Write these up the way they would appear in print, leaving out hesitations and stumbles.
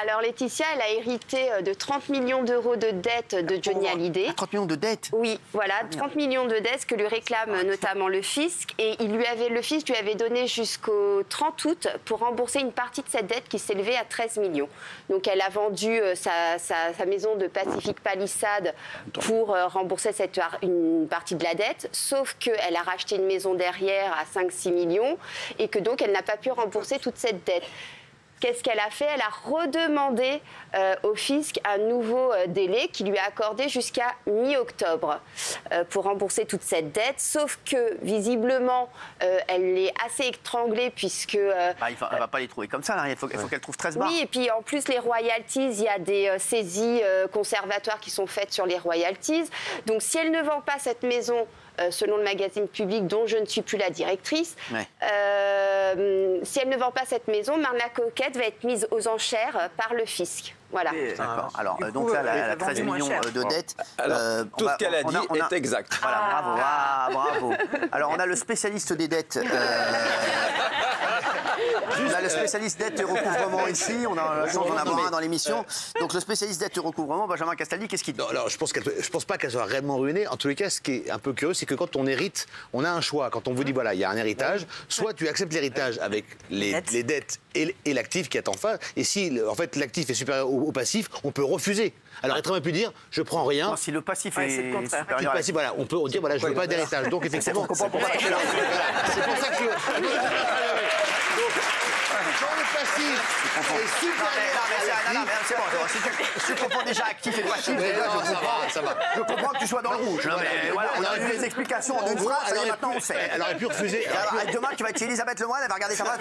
Alors Laetitia, elle a hérité de 30 millions d'euros de dettes de Johnny Hallyday. 30 millions de dettes? Oui, voilà, 30 millions de dettes que lui réclame notamment le fisc. Et le fisc lui avait donné jusqu'au 30 août pour rembourser une partie de cette dette qui s'élevait à 13 millions. Donc elle a vendu sa maison de Pacific Palisades pour rembourser une partie de la dette, sauf qu'elle a racheté une maison derrière à 5-6 millions et que donc elle n'a pas pu rembourser toute cette dette. Qu'est-ce qu'elle a fait? Elle a redemandé au fisc un nouveau délai qui lui a accordé jusqu'à mi-octobre pour rembourser toute cette dette. Sauf que, visiblement, elle est assez étranglée puisque... elle ne va pas les trouver comme ça, là. Il faut qu'elle trouve 13 bars. Oui, et puis en plus, les royalties, il y a des saisies conservatoires qui sont faites sur les royalties. Donc si elle ne vend pas cette maison... selon le magazine Public, dont je ne suis plus la directrice. Ouais. Si elle ne vend pas cette maison, Marna Coquette va être mise aux enchères par le fisc. Voilà. D'accord. Alors, donc là, elle a 13 millions de dettes. Alors, tout ce qu'elle a dit est exact. Voilà, bravo. Ah, bravo. Alors, on a le spécialiste des dettes. On a le spécialiste dette et recouvrement ici. On a la chance d'en avoir un dans l'émission. Donc, le spécialiste dette et recouvrement, Benjamin Castaldi, qu'est-ce qu'il dit? Non, alors, je pense pas qu'elle soit réellement ruinée. En tous les cas, ce qui est un peu curieux, c'est que quand on hérite, on a un choix. Quand on vous dit, voilà, il y a un héritage, soit tu acceptes l'héritage avec les dettes et l'actif qui est en face. Et si, en fait, l'actif est supérieur au passif, on peut refuser. Alors, être pu dire, je prends rien. Non, si le passif est supérieur. Passif, voilà, on peut dire, voilà, je veux pas d'héritage. Donc, effectivement, c'est pour ça que quand le passif est supérieur. C'est bon, si tu comprends déjà actif et passif, je comprends que tu sois dans le rouge. Mais voilà, on a eu les explications en une phrase, et maintenant on sait. Elle aurait pu refuser. Demain, tu vas être chez Elisabeth Lemoine, elle va regarder sa phrase.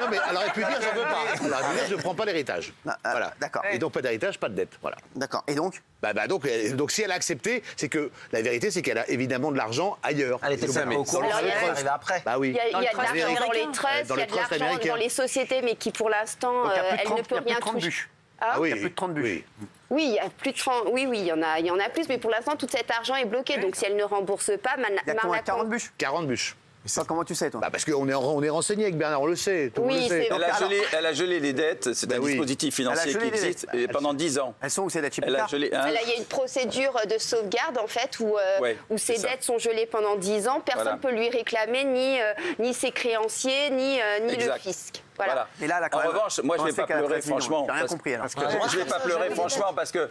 Non, mais elle aurait pu dire, je veux pas. Elle aurait pu dire, je ne prends pas l'héritage. Voilà. D'accord. Et donc, pas d'héritage, pas de dette. Voilà. D'accord. Et donc donc, si elle a accepté, c'est que la vérité, c'est qu'elle a évidemment de l'argent ailleurs. Elle était au courant, elle arrive après. Bah oui. Il y a de l'argent dans les trusts, il y a de l'argent dans les sociétés, mais qui pour l'instant, elle ne peut rien toucher. Ah oui, il y a plus de 30 bûches. Oui, il y a plus de 30. Oui, il y en a plus, mais pour l'instant, tout cet argent est bloqué. Donc, si elle ne rembourse pas, il y a 40 bûches. 40 bûches. Ça, comment tu sais, toi? Parce qu'on est renseigné avec Bernard, on le sait. Oui, c'est elle a gelé les dettes, c'est un dispositif financier qui existe pendant 10 ans. Elles sont où ces dettes? Il y a une procédure de sauvegarde, en fait, où ces dettes sont gelées pendant 10 ans. Personne ne peut lui réclamer ni ses créanciers, ni le fisc. Voilà. Et là, en revanche, moi, je ne vais pas pleurer, franchement. J'ai rien compris, alors. Je ne vais pas pleurer, franchement, parce que,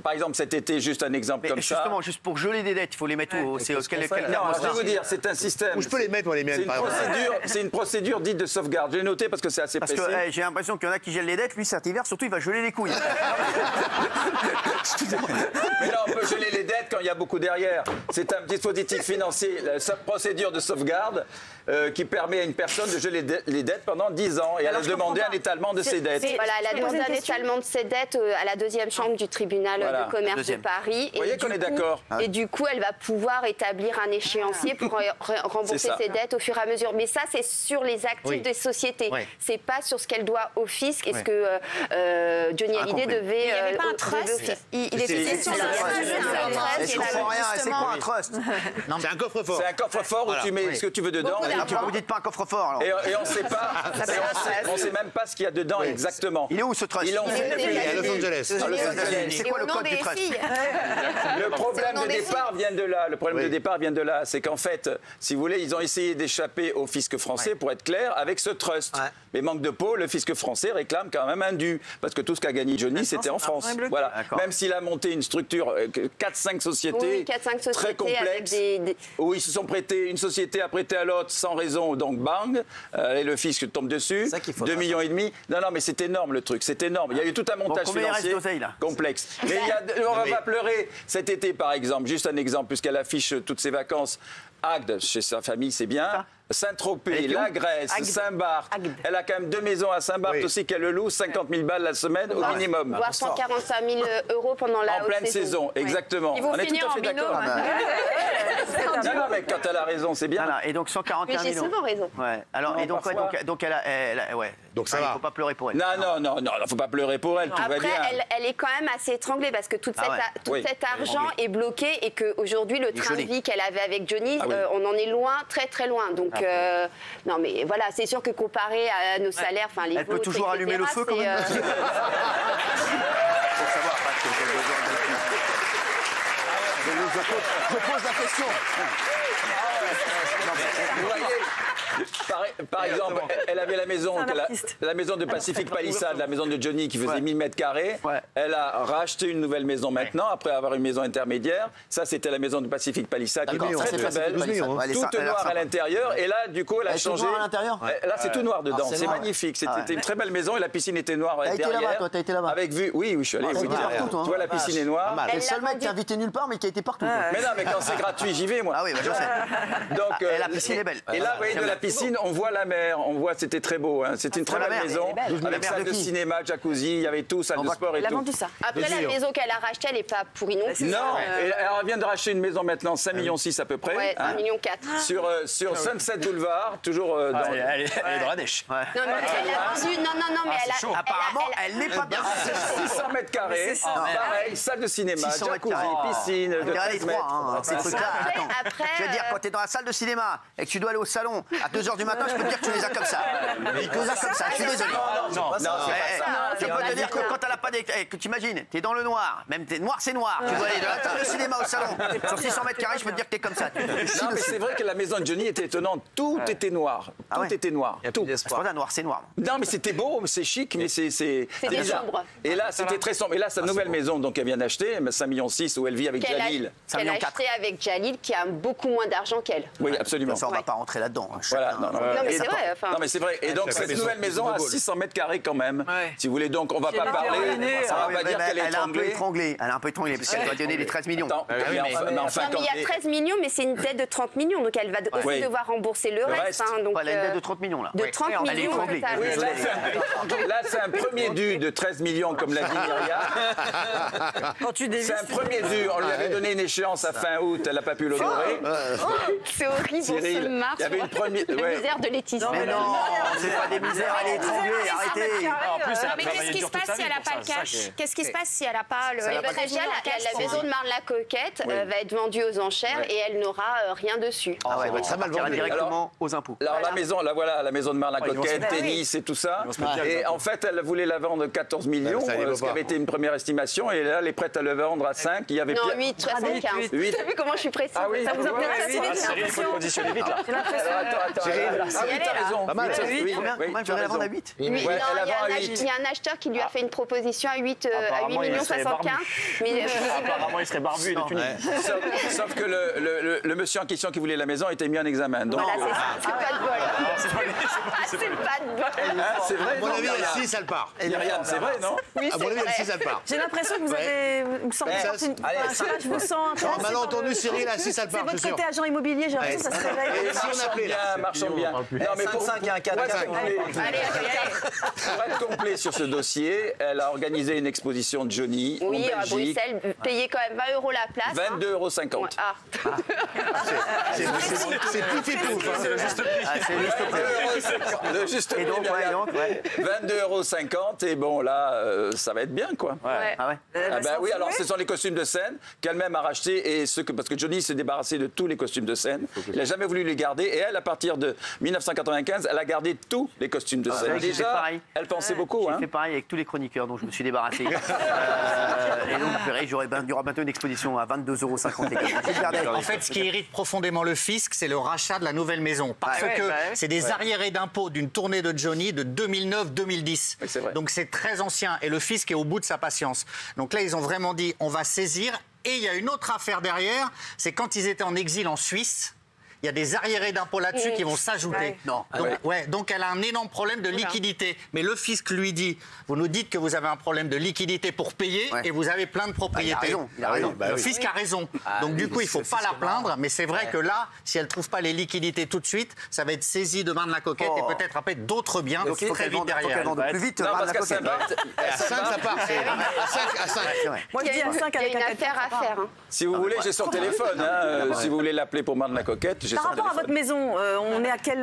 par exemple, cet été, juste un exemple comme ça. Justement, juste pour geler des dettes, il faut les mettre où? Non, je vais vous dire, c'est un système. Où je peux les mettre, moi, les miennes, par exemple. C'est une procédure dite de sauvegarde. J'ai noté parce que c'est assez précis. Parce que j'ai l'impression qu'il y en a qui gèlent les dettes, lui, cet hiver, surtout, il va geler les couilles. Mais là, on peut geler les dettes quand il y a beaucoup derrière. C'est un dispositif financier, la procédure de sauvegarde, qui permet à une personne de geler les dettes pendant 10 ans. Et elle a demandé un étalement de ses dettes. Voilà, elle a demandé un étalement de ses dettes à la deuxième chambre du tribunal de commerce de Paris. Vous voyez qu'on est d'accord. Et du coup, elle va pouvoir établir un échéancier pour rembourser ses dettes au fur et à mesure. Mais ça, c'est sur les actifs des sociétés. C'est pas sur ce qu'elle doit au fisc et ce que Johnny Hallyday devait. Il n'y avait pas un trust. Il était sur le trust. Je comprends rien. C'est quoi un trust? C'est un coffre-fort. C'est un coffre-fort où tu mets ce que tu veux dedans. Vous dites pas un coffre-fort. Et on ne sait pas. On ne sait même pas ce qu'il y a dedans exactement. Il est où ce trust? Il est à Los Angeles. C'est quoi le code du trust? Le problème de départ vient de là. Le problème de départ vient de là. C'est qu'en fait, si vous voulez, ils ont essayé d'échapper au fisc français, pour être clair, avec ce trust. Mais manque de peau, le fisc français réclame quand même un dû. Parce que tout ce qu'a gagné Johnny, c'était en France. Voilà. Même s'il a monté une structure, 4-5 sociétés très complexes, où ils se sont prêtés, une société a prêté à l'autre sans raison, donc bang, et le fisc tombe dessus. 2,5 millions. Non, mais c'est énorme le truc, c'est énorme. Il y a eu tout un montage financier complexe. Mais on va pas pleurer. Cet été, par exemple, juste un exemple, puisqu'elle affiche toutes ses vacances, Agde, chez sa famille, c'est bien. Saint-Tropez, la Grèce, Saint-Barth. Elle a quand même 2 maisons à Saint-Barth aussi qu'elle loue, 50 000 balles la semaine au minimum. Voire 145 000 € pendant la en pleine saison, exactement. Ils vont on est finir tout à fait d'accord. Non, mais quand elle a raison, c'est bien. Voilà, et donc 141 Mais j'ai millions. souvent raison. Ouais. Alors, Non, et donc, parfois. donc ouais. Donc ça Il va. faut pas pleurer pour elle. Non, faut pas pleurer pour elle, tout va Après, bien. elle est quand même assez étranglée parce que tout Oui. cet argent est bloqué et qu'aujourd'hui, le train de vie qu'elle avait avec Johnny, on en est loin, très très loin. Donc, non, mais voilà, c'est sûr que comparé à nos salaires, enfin les Elle peut vôtres, toujours etc., allumer le feu quand c'est, même. Faut savoir, parce que je pose la question. Vous voyez, par exemple, elle avait la maison de Pacific Palisades, la maison de Johnny qui faisait 1000 mètres carrés. Ouais. Elle a racheté une nouvelle maison maintenant, après avoir une maison intermédiaire. Ça, c'était la maison de Pacific Palisades, qui était D'accord, très ça, très c'est belle. 12 millions, hein. Ouais, elle est Toute elle a noire à sympa. l'intérieur. Et là, du coup, elle a Elle est toute changé. noire à l'intérieur. Là, c'est tout noir dedans. c'est C'est noir. magnifique. C'était une très belle maison et la piscine était noire derrière. été là-bas, toi, t'as été là-bas. Avec vue. Oui, je suis allé. t'as oui, été derrière. partout, toi, hein. Tu vois, la piscine est noire. mal. C'est le Elle seul l'a mec qui a invité nulle part, mais qui a été partout. quoi. Mais non, mais quand c'est gratuit, j'y vais, moi. Ah oui, bah, je sais. Donc, Et la piscine est belle. Et là, vous voyez, de la piscine, on voit la mer. On voit, c'était très beau. Hein. C'était une très la belle mer, maison. elle est belle. Avec La mer salle de de qui cinéma, jacuzzi, il y avait tout, salle de sport et Elle a tout. vendu ça. Après, la maison qu'elle a rachetée, elle n'est pas pourrie non plus. Non, hein. et elle vient de racheter une maison maintenant, 5,6 millions à peu près. Ouais, 1,4 hein, million. sur Sunset Boulevard, toujours dans. Elle est dans la dèche. Non, mais elle a vendu. Non, mais elle a. Apparemment, elle n'est pas bien. 600 mètres carrés, pareil, salle de cinéma, 600 mètres jacuzzi, carrés. piscine de On dirait les 13 mètres. trois, hein, ces trucs-là. Attends, Après, je veux dire, quand t'es dans la salle de cinéma et que tu dois aller au salon à 2h du matin, je peux te dire que tu les as comme ça. Tu les as comme ça, je suis désolé. Non, c'est pas Eh, ça. je peux te dire que quand elle a pas que t'imagines, t'es dans le noir, même t'es noir, c'est noir. Tu dois aller de la salle de cinéma au salon. Sur 600 mètres carrés, je peux te dire que t'es comme ça. Non, mais c'est vrai que la maison de Johnny était étonnante. Tout était noir. Tout ouais. était noir. Tout. C'est pas ça, noir, c'est noir. Non, mais c'était beau, c'est chic, mais c'est bizarre. sombre. Et là, c'était très sombre. Et là, sa nouvelle maison, donc elle vient d'acheter, 5,6 millions, où elle vit avec Jalil. qu'elle a acheté avec Jalil, qui a beaucoup moins d'argent qu'elle. Oui, absolument. Ça, on va pas rentrer là-dedans. hein. Voilà, Chacun- non, non. Non, mais c'est vrai. Enfin, Non, mais c'est vrai. Et donc, cette nouvelle maison a 600 mètres carrés quand même. Si vous voulez, donc, on va pas parler. On Ah va oui, pas mais dire qu'elle est elle a un peu étranglée. étranglé. Elle a un peu étranglé parce qu'elle doit donner les 13 millions. Attends, mais enfin, non, mais il y a 13 millions, mais c'est une dette de 30 millions. Donc, elle va aussi Oui. devoir rembourser le reste. reste. hein, donc, Elle a une dette de 30 millions là. de 30 Elle est millions au étranglée. total. Oui, là, c'est un premier dû de 13 millions, comme l'a dit Myriam. Quand tu dévises, C'est un premier dû. On lui avait donné une échéance à fin août. Elle n'a pas pu l'honorer. C'est horrible, on se Cyril, marre. il y avait une première. La Ouais. misère de Laetitia. Mais non, c'est pas des misères, elle est étranglée, arrêtez. En plus, elle a Mais travaillé qu'est-ce qui dur se toute passe sa si vie elle n'a pour pas ça, le c'est ça cash qui est- Qu'est-ce qui se passe si elle n'a pas le. Eh ben, déjà, la maison de Marne-la-Coquette va être vendue aux enchères et elle n'aura rien dessus. Ah ouais, très mal ça vendu. directement aux impôts. Alors la maison, là voilà, la maison de Marne-la-Coquette, tennis et tout ça. se mettre bien, les Et en fait, elle voulait la vendre 14 millions, ça, il veut ce qui pas. avait été une première estimation. Et là, elle est prête à le vendre à 5. Il y avait Non, Pierre- 8, 75. Huit. T'as vu comment je suis précise? Ah oui, Ça vous ouais, intéresse ouais, Cyril, Ah, j'ai Cyril, il faut le l'impression. positionner vite là. Attends. Ah oui, t'as raison. Pas mal, ça. Oui, Combien oui, tu tu as vas la vendre à raison. 8 Oui, Ouais, non, elle la il y a vend à un 8. il y a un acheteur qui lui a fait une proposition à 8 Apparemment, il millions serait 75. Mais Apparemment, il serait barbu, il est unique. Sauf que le monsieur en question qui voulait la maison était mis en examen. Donc, voilà, c'est ça. C'est pas de bol. C'est pas de bol. c'est vrai. À mon non, avis, Myriam. elle 6, elle part. Myriam, c'est vrai, non Oui, À mon c'est avis, elle vrai. 6, elle part. j'ai l'impression que vous avez. Vous me semblez Ça, porter une. allez, Enfin, je sais pas, je vous sens Sur intéressé un par malentendu, le- Cyril, à 6, elle C'est part, je votre suis sûr. côté agent immobilier, j'ai l'impression que ça se réveille. Et Si on marchons appelait, là. bien, marchons bien. Non, mais pour 5 et un 4. pour être complet- Allez, pour être complet sur ce dossier, elle a organisé une exposition de Johnny oui, en à Belgique. Bruxelles, payez quand même 20 € la place. 22,50 Ouais, ah. C'est tout et tout. hein. Ah, c'est juste prix. Le juste Et donc, prix, ouais, Myriam. donc, ouais. 22,50 et bon là, ça va être bien quoi. Ouais. Ah ouais. Ah ben oui, alors ce sont les costumes de scène qu'elle-même a rachetés et parce que Johnny s'est débarrassé de tous les costumes de scène. Il n'a jamais voulu les garder et elle, à partir de 1995, elle a gardé tous les costumes de scène. vrai que j'ai fait Déjà, pareil. elle pensait beaucoup. J'ai Hein. fait pareil avec tous les chroniqueurs dont je me suis débarrassé. Et donc, vous verrez, il y aura bientôt une exposition à 22,50 €. En fait, ce qui irrite profondément le fisc, c'est le rachat de la nouvelle maison. Parce Ouais, que ouais. c'est des arriérés d'impôts d'une tournée de Johnny de 2009-2010. Oui, c'est vrai. Donc c'est très ancien et le fisc est au bout de sa patience. Donc là, ils ont vraiment dit on va saisir. Et il y a une autre affaire derrière, c'est quand ils étaient en exil en Suisse. il y a des arriérés d'impôts là-dessus qui vont s'ajouter. Non. Donc elle a un énorme problème de liquidité. Mais le fisc lui dit, vous nous dites que vous avez un problème de liquidité pour payer et vous avez plein de propriétés. Il a raison. Le fisc a raison. Donc du coup, il ne faut pas la plaindre. Mais c'est vrai que là, si elle ne trouve pas les liquidités tout de suite, ça va être saisi de Marne-la-Coquette et peut-être après d'autres biens très vite derrière. Il faut qu'elle vende plus vite. Non, parce qu'à Marne-la-Coquette. Saint-Barth, À 5, ça part. À 5. Moi, je dis à 5 Il y a avec une un affaire à faire. si vous voulez, j'ai son téléphone. Si vous voulez l'appeler pour Marne-la-Coquette, j'ai Par son rapport à votre téléphone. maison, on est à quel...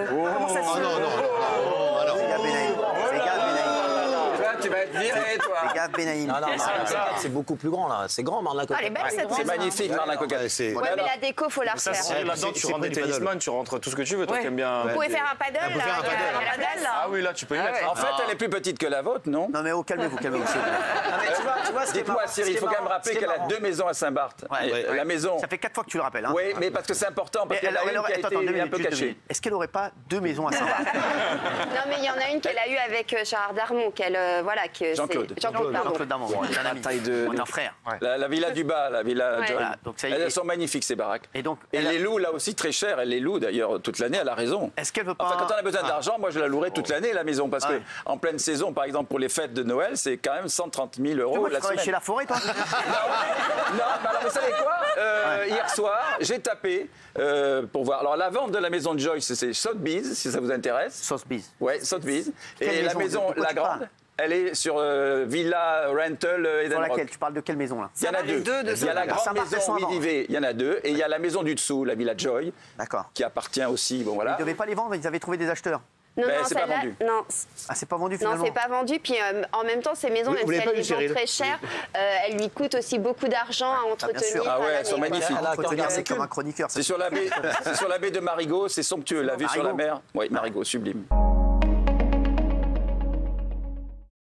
comment ça se... Fais gaffe, Benaïm. Fais gaffe, Benaïm. Là, tu vas être viré, toi. Fais gaffe, Benaïm. Non, c'est beaucoup plus grand là. C'est grand, Marne-la-Coquette. Elle est belle cette C'est maison. magnifique, Marne-la-Coquette. Ouais, mais la déco, faut la Ça, refaire. c'est là-dedans, tu rentres des tennisman, tu rentres tout ce que tu veux. Toi qui aimes bien. Vous pouvez faire un paddle, là, peut faire un il y a la place. Ah oui, là, tu peux y mettre. En fait, elle est plus petite que la vôtre, non? Non, mais calmez-vous, calmez-vous. Tu vois, Dites-moi, Cyril, il faut quand même rappeler qu'elle a 2 maisons à Saint-Barth. Et la maison. Ça fait 4 fois que tu le rappelles. Hein. Oui, mais parce que c'est important, parce qu'elle a une qui a été un peu cachée. Est-ce qu'elle n'aurait pas 2 maisons à Saint-Barth? Non, mais il y en a une qu'elle a eue avec Gérard Darmon, voilà, que Jean-Claude. c'est- Jean-Claude, pardon. Jean-Claude Darmon, un ami. taille de- On est un frère. La villa du bas, la villa Ouais. John. Voilà, donc ça y est. Elles sont magnifiques, ces baraques. Et donc, Et elle a- les loue, là aussi, très cher. Elle les loue, d'ailleurs, toute l'année, elle a raison. Est-ce qu'elle veut pas... Enfin, quand on a besoin d'argent, moi, je la louerai toute l'année, la maison. Parce Ouais. que en pleine saison, par exemple, pour les fêtes de Noël, c'est quand même 130 000 euros Moi, tu la travailles semaine. chez La Forêt, toi? Non, mais alors vous savez quoi Hier soir, j'ai tapé pour voir. Alors la vente de la maison de Joyce, c'est Sotheby's, si ça vous intéresse. Sotheby's. Ouais, Sotheby's. Quelle Et la maison maison, de quoi la tu parles grande, elle est sur Villa Rental Eden Sur laquelle? Rock. Tu parles de quelle maison, là? Il y en a les deux. deux de Il y a la grande Saint-Barth, elles maison sont à vendre. Widivé, il y en a deux. Et il y a la maison du dessous, la Villa Joy, D'accord. qui appartient aussi. Bon Ils voilà. ne devaient pas les vendre, ils avaient trouvé des acheteurs. Non, Ben, non, c'est pas celle-là, vendu. non, Ah, c'est pas vendu, non, finalement? c'est pas vendu. Puis en même temps, ces maisons, Vous même si l'avez pas elles vu, les vendent Cyril? très cher, elles lui coûtent aussi beaucoup d'argent à entretenir. sûr. Ah ouais, à elles sont l'année. magnifiques. Elle a Entretenir, c'est regardé comme un chroniqueur. ça. C'est sur la baie de Marigot, c'est somptueux. La vue sur la Marigot. mer. Oui, Marigot, sublime.